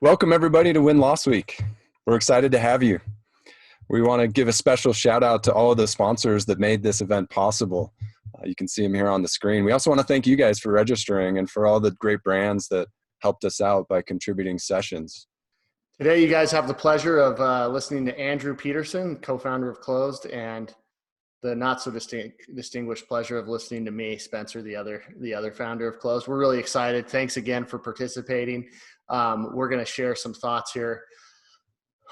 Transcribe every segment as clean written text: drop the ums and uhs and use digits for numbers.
Welcome everybody to Win-Loss Week. We're excited to have you. We want to give a special shout out to all of the sponsors that made this event possible. You can see them here on the screen. We also want to thank you guys for registering and for all the great brands that helped us out by contributing sessions. Today, you guys have the pleasure of listening to Andrew Peterson, co-founder of Clozd, and the not so distinguished pleasure of listening to me, Spencer, the other founder of Clozd. We're really excited. Thanks again for participating. We're going to share some thoughts here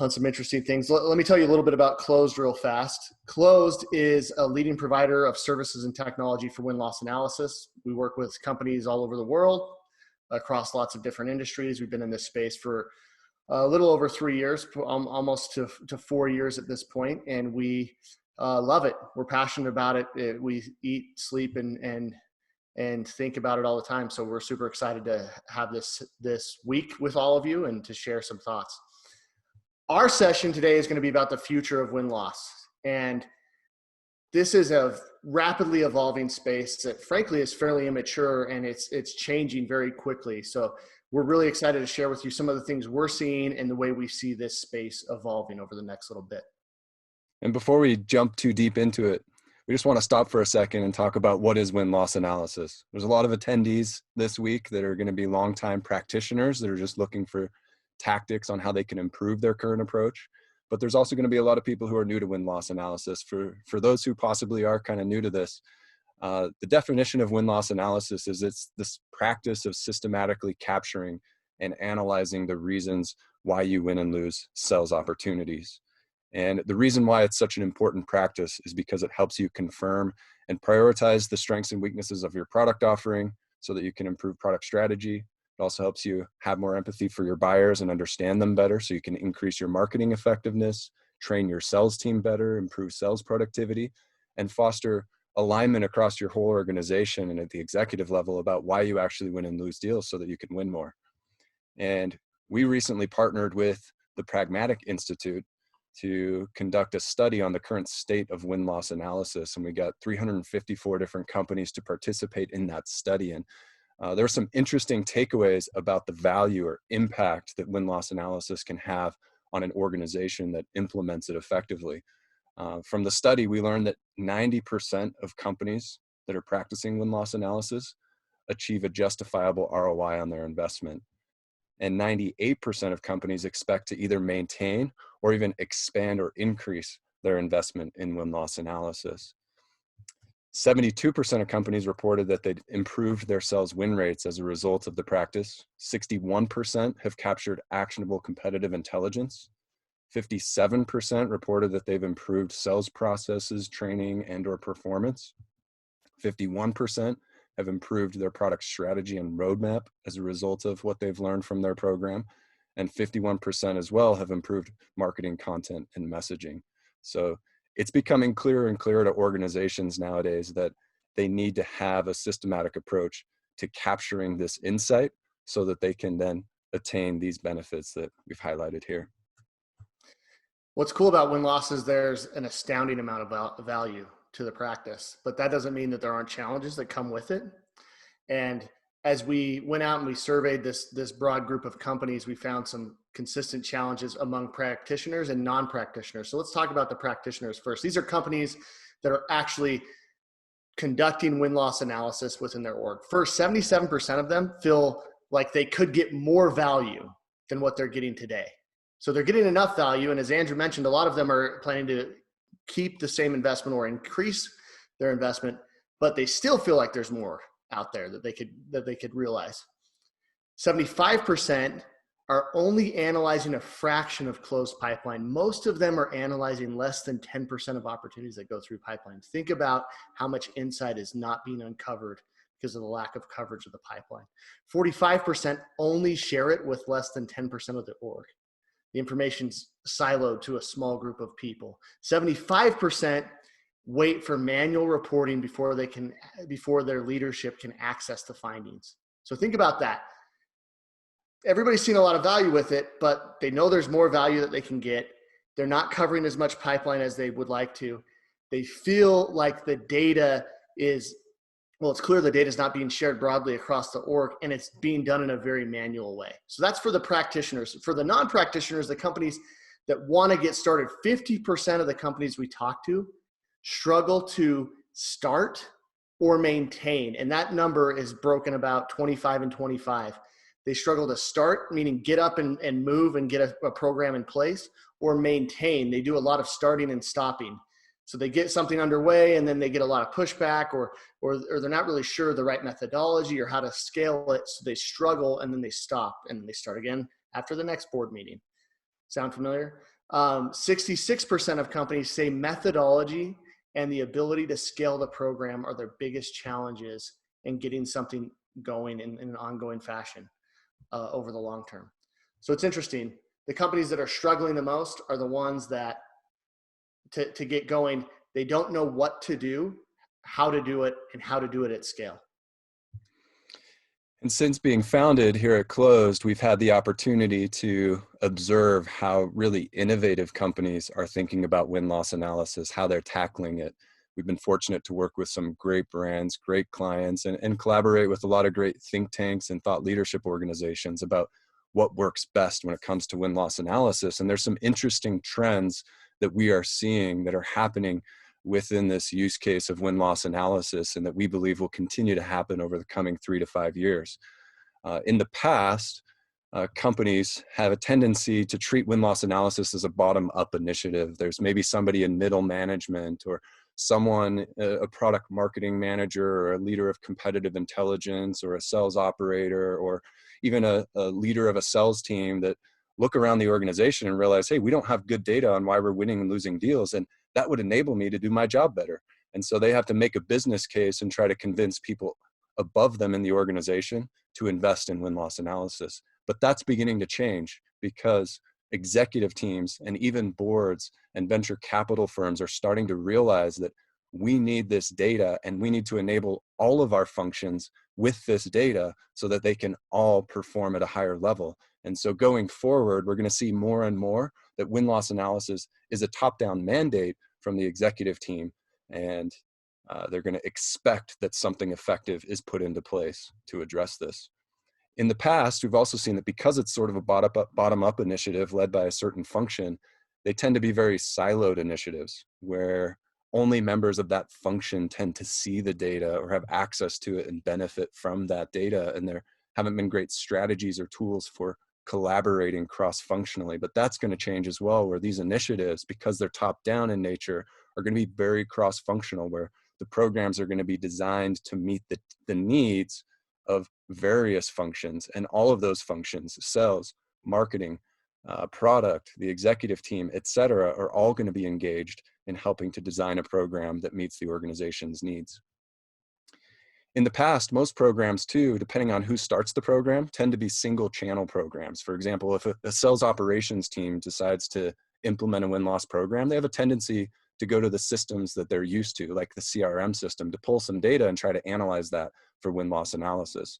on some interesting things. Let me tell you a little bit about Clozd real fast. Clozd is a leading provider of services and technology for win-loss analysis. We work with companies all over the world across lots of different industries. We've been in this space for a little over 3 years, almost to 4 years at this point, and we love it. We're passionate about it. We eat, sleep, and think about it all the time. So we're super excited to have this week with all of you and to share some thoughts. Our session today is going to be about the future of win-loss. And this is a rapidly evolving space that frankly is fairly immature, and it's changing very quickly. So we're really excited to share with you some of the things we're seeing and the way we see this space evolving over the next little bit. And before we jump too deep into it, we just want to stop for a second and talk about what is win-loss analysis. There's a lot of attendees this week that are going to be longtime practitioners that are just looking for tactics on how they can improve their current approach. But there's also going to be a lot of people who are new to win-loss analysis. For those who possibly are kind of new to this, the definition of win-loss analysis is it's this practice of systematically capturing and analyzing the reasons why you win and lose sales opportunities. And the reason why it's such an important practice is because it helps you confirm and prioritize the strengths and weaknesses of your product offering so that you can improve product strategy. It also helps you have more empathy for your buyers and understand them better so you can increase your marketing effectiveness, train your sales team better, improve sales productivity, and foster alignment across your whole organization and at the executive level about why you actually win and lose deals so that you can win more. And we recently partnered with the Pragmatic Institute to conduct a study on the current state of win-loss analysis. And we got 354 different companies to participate in that study. And there are some interesting takeaways about the value or impact that win-loss analysis can have on an organization that implements it effectively. From the study, we learned that 90% of companies that are practicing win-loss analysis achieve a justifiable ROI on their investment. And 98% of companies expect to either maintain or even expand or increase their investment in win-loss analysis. 72% of companies reported that they'd improved their sales win rates as a result of the practice. 61% have captured actionable competitive intelligence. 57% reported that they've improved sales processes, training, and/or performance. 51% have improved their product strategy and roadmap as a result of what they've learned from their program. And 51% as well have improved marketing content and messaging. So it's becoming clearer and clearer to organizations nowadays that they need to have a systematic approach to capturing this insight so that they can then attain these benefits that we've highlighted here. What's cool about win-loss is there's an astounding amount of value to the practice, but that doesn't mean that there aren't challenges that come with it. And as we went out and we surveyed this broad group of companies, we found some consistent challenges among practitioners and non-practitioners. So let's talk about the practitioners first. These are companies that are actually conducting win-loss analysis within their org. First, 77% of them feel like they could get more value than what they're getting today. So they're getting enough value, and as Andrew mentioned, a lot of them are planning to keep the same investment or increase their investment, but they still feel like there's more out there that they could realize. 75% are only analyzing a fraction of closed pipeline. Most of them are analyzing less than 10% of opportunities that go through pipeline. Think about how much insight is not being uncovered because of the lack of coverage of the pipeline. 45% only share it with less than 10% of the org. The information's siloed to a small group of people. 75% wait for manual reporting before their leadership can access the findings. So think about that. Everybody's seen a lot of value with it, but they know there's more value that they can get. They're not covering as much pipeline as they would like to. They feel like the data is Well, it's clear the data is not being shared broadly across the org, and it's being done in a very manual way. So that's for the practitioners. For the non-practitioners, the companies that want to get started, 50% of the companies we talk to struggle to start or maintain. And that number is broken about 25 and 25. They struggle to start, meaning get up and move and get a program in place, or maintain. They do a lot of starting and stopping. So they get something underway and then they get a lot of pushback, or they're not really sure the right methodology or how to scale it. So they struggle and then they stop and then they start again after the next board meeting. Sound familiar? 66% of companies say methodology and the ability to scale the program are their biggest challenges in getting something going in an ongoing fashion over the long term. So it's interesting. The companies that are struggling the most are the ones that to get going, they don't know what to do, how to do it, and how to do it at scale. And since being founded here at Clozd, we've had the opportunity to observe how really innovative companies are thinking about win-loss analysis, how they're tackling it. We've been fortunate to work with some great brands, great clients, and collaborate with a lot of great think tanks and thought leadership organizations about what works best when it comes to win-loss analysis. And there's some interesting trends that we are seeing that are happening within this use case of win-loss analysis, and that we believe will continue to happen over the coming 3 to 5 years. In the past, companies have a tendency to treat win-loss analysis as a bottom-up initiative. There's maybe somebody in middle management, or someone, a product marketing manager, or a leader of competitive intelligence, or a sales operator, or even a leader of a sales team that look around the organization and realize, hey, we don't have good data on why we're winning and losing deals, and that would enable me to do my job better. And so they have to make a business case and try to convince people above them in the organization to invest in win-loss analysis. But that's beginning to change, because executive teams and even boards and venture capital firms are starting to realize that we need this data, and we need to enable all of our functions with this data so that they can all perform at a higher level. And so going forward, we're going to see more and more that win-loss analysis is a top-down mandate from the executive team, and they're going to expect that something effective is put into place to address this. In the past, we've also seen that because it's sort of a bottom-up initiative led by a certain function, they tend to be very siloed initiatives where only members of that function tend to see the data or have access to it and benefit from that data, and there haven't been great strategies or tools for collaborating cross-functionally. But that's going to change as well, where these initiatives, because they're top-down in nature, are going to be very cross-functional, where the programs are going to be designed to meet the needs of various functions, and all of those functions, sales, marketing, product, the executive team, et cetera, are all going to be engaged in helping to design a program that meets the organization's needs. In the past, most programs too, depending on who starts the program, tend to be single channel programs. For example, if a sales operations team decides to implement a win-loss program, they have a tendency to go to the systems that they're used to, like the CRM system, to pull some data and try to analyze that for win-loss analysis.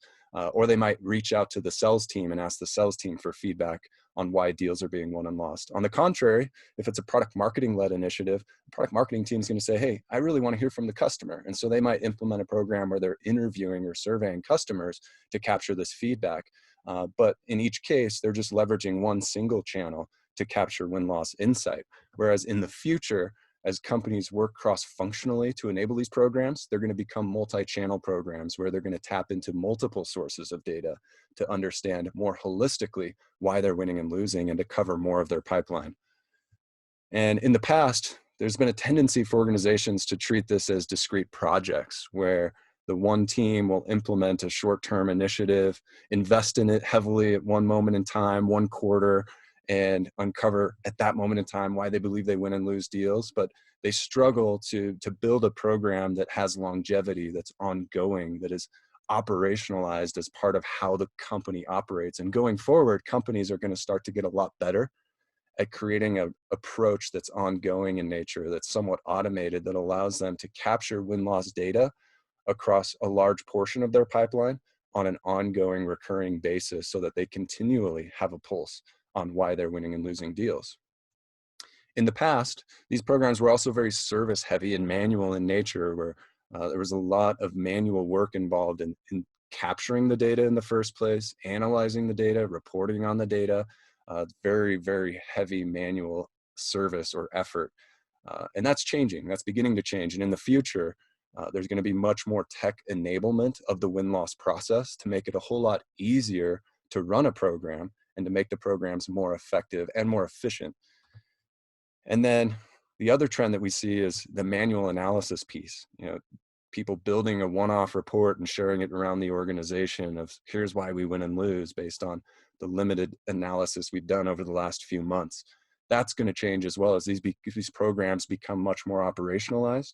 Or they might reach out to the sales team and ask the sales team for feedback on why deals are being won and lost. On the contrary, if it's a product marketing-led initiative, the product marketing team is going to say, hey, I really want to hear from the customer. And so they might implement a program where they're interviewing or surveying customers to capture this feedback. But in each case, they're just leveraging one single channel to capture win-loss insight. Whereas in the future, as companies work cross-functionally to enable these programs, they're going to become multi-channel programs where they're going to tap into multiple sources of data to understand more holistically why they're winning and losing, and to cover more of their pipeline. And in the past, there's been a tendency for organizations to treat this as discrete projects, where the one team will implement a short-term initiative, invest in it heavily at one moment in time, one quarter, and uncover at that moment in time why they believe they win and lose deals. But they struggle to build a program that has longevity, that's ongoing, that is operationalized as part of how the company operates. And going forward, companies are going to start to get a lot better at creating an approach that's ongoing in nature, that's somewhat automated, that allows them to capture win-loss data across a large portion of their pipeline on an ongoing, recurring basis, so that they continually have a pulse on why they're winning and losing deals. In the past, these programs were also very service heavy and manual in nature, where There was a lot of manual work involved in capturing the data in the first place, analyzing the data, reporting on the data, very, very heavy manual service or effort. And that's changing, that's beginning to change. And in the future, there's going to be much more tech enablement of the win-loss process to make it a whole lot easier to run a program and to make the programs more effective and more efficient. And then the other trend that we see is the manual analysis piece. People building a one-off report and sharing it around the organization of here's why we win and lose based on the limited analysis we've done over the last few months. That's going to change as well as these programs become much more operationalized.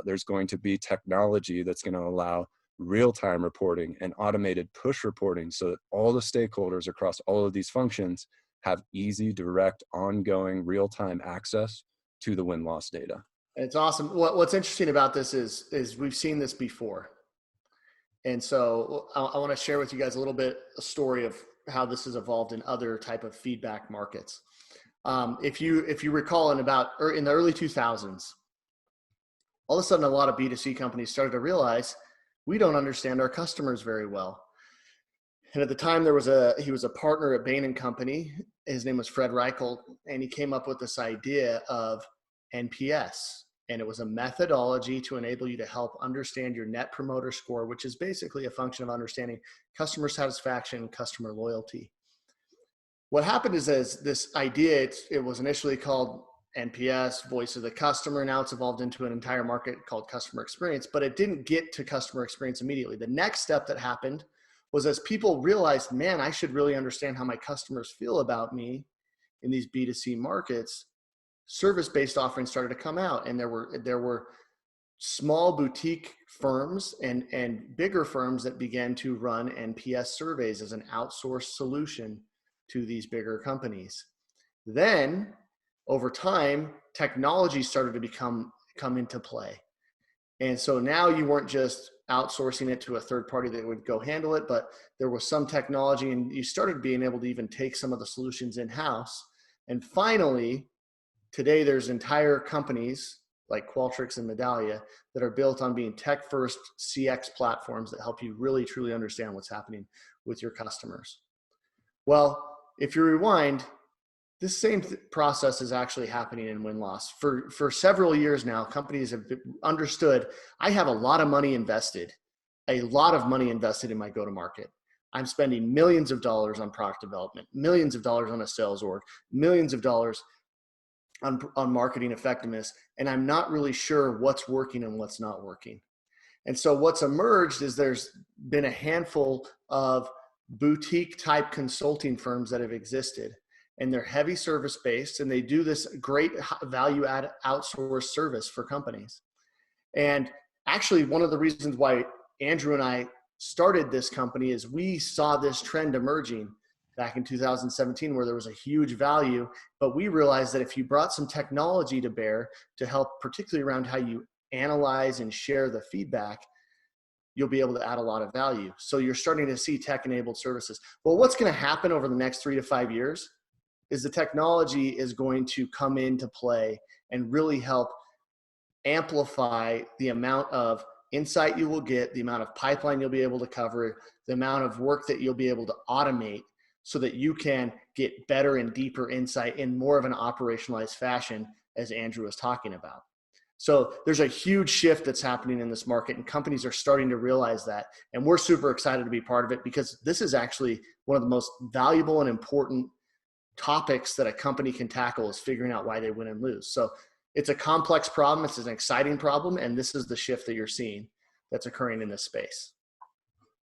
There's going to be technology that's going to allow real-time reporting and automated push reporting so that all the stakeholders across all of these functions have easy, direct, ongoing, real-time access to the win-loss data. It's awesome. What's interesting about this is we've seen this before. And so I want to share with you guys a story of how this has evolved in other type of feedback markets. If you recall in the early 2000s, all of a sudden a lot of B2C companies started to realize we don't understand our customers very well. And at the time he was a partner at Bain & Company. His name was Fred Reichel, and he came up with this idea of NPS. And it was a methodology to enable you to help understand your net promoter score, which is basically a function of understanding customer satisfaction, customer loyalty. What happened is as this idea, it was initially called NPS, voice of the customer. Now it's evolved into an entire market called customer experience, but it didn't get to customer experience immediately. The next step that happened was as people realized, man, I should really understand how my customers feel about me in these B2C markets, service-based offerings started to come out, and there were small boutique firms and bigger firms that began to run NPS surveys as an outsourced solution to these bigger companies. Then over time, technology started to come into play. And so now you weren't just outsourcing it to a third party that would go handle it, but there was some technology, and you started being able to even take some of the solutions in-house. And finally, today there's entire companies like Qualtrics and Medallia that are built on being tech-first CX platforms that help you really truly understand what's happening with your customers. Well, if you rewind, this same process is actually happening in win-loss. For several years now, companies have understood, I have a lot of money invested in my go-to-market. I'm spending millions of dollars on product development, millions of dollars on a sales org, millions of dollars on marketing effectiveness, and I'm not really sure what's working and what's not working. And so what's emerged is there's been a handful of boutique type consulting firms that have existed, and they're heavy service based, and they do this great value add outsourced service for companies. And actually one of the reasons why Andrew and I started this company is we saw this trend emerging back in 2017 where there was a huge value, but we realized that if you brought some technology to bear to help, particularly around how you analyze and share the feedback, you'll be able to add a lot of value. So you're starting to see tech-enabled services. Well, what's going to happen over the next 3 to 5 years is the technology is going to come into play and really help amplify the amount of insight you will get, the amount of pipeline you'll be able to cover, the amount of work that you'll be able to automate so that you can get better and deeper insight in more of an operationalized fashion, as Andrew was talking about. So there's a huge shift that's happening in this market, and companies are starting to realize that. And we're super excited to be part of it because this is actually one of the most valuable and important topics that a company can tackle is figuring out why they win and lose. So it's a complex problem. It's an exciting problem. And this is the shift that you're seeing that's occurring in this space.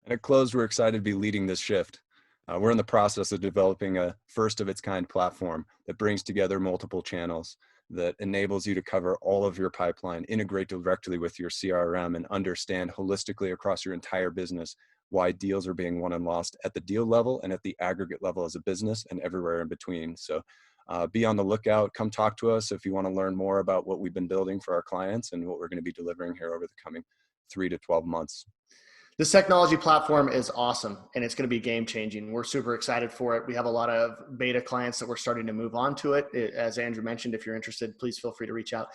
And at Clozd, we're excited to be leading this shift. We're in the process of developing a first of its kind platform that brings together multiple channels, that enables you to cover all of your pipeline, integrate directly with your CRM, and understand holistically across your entire business why deals are being won and lost at the deal level and at the aggregate level as a business and everywhere in between. So be on the lookout. Come talk to us if you want to learn more about what we've been building for our clients and what we're going to be delivering here over the coming 3 to 12 months. This technology platform is awesome, and it's going to be game changing. We're super excited for it. We have a lot of beta clients that we're starting to move on to it. As Andrew mentioned, if you're interested, please feel free to reach out.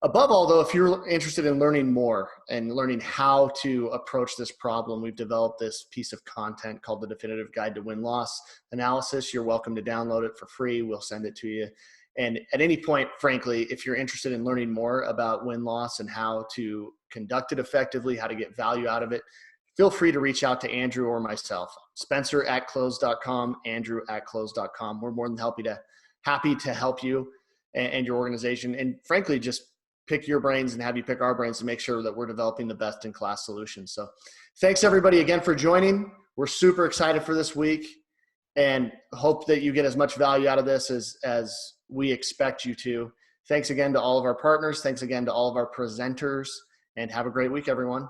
Above all, though, if you're interested in learning more and learning how to approach this problem, we've developed this piece of content called the Definitive Guide to Win-Loss Analysis. You're welcome to download it for free. We'll send it to you. And at any point, frankly, if you're interested in learning more about win-loss and how to conduct it effectively, how to get value out of it, feel free to reach out to Andrew or myself. Spencer@Clozd.com, Andrew@Clozd.com. We're more than happy to help you and your organization. And frankly, just pick your brains and have you pick our brains to make sure that we're developing the best in class solutions. So thanks everybody again for joining. We're super excited for this week and hope that you get as much value out of this as we expect you to. Thanks again to all of our partners. Thanks again to all of our presenters, and have a great week, everyone.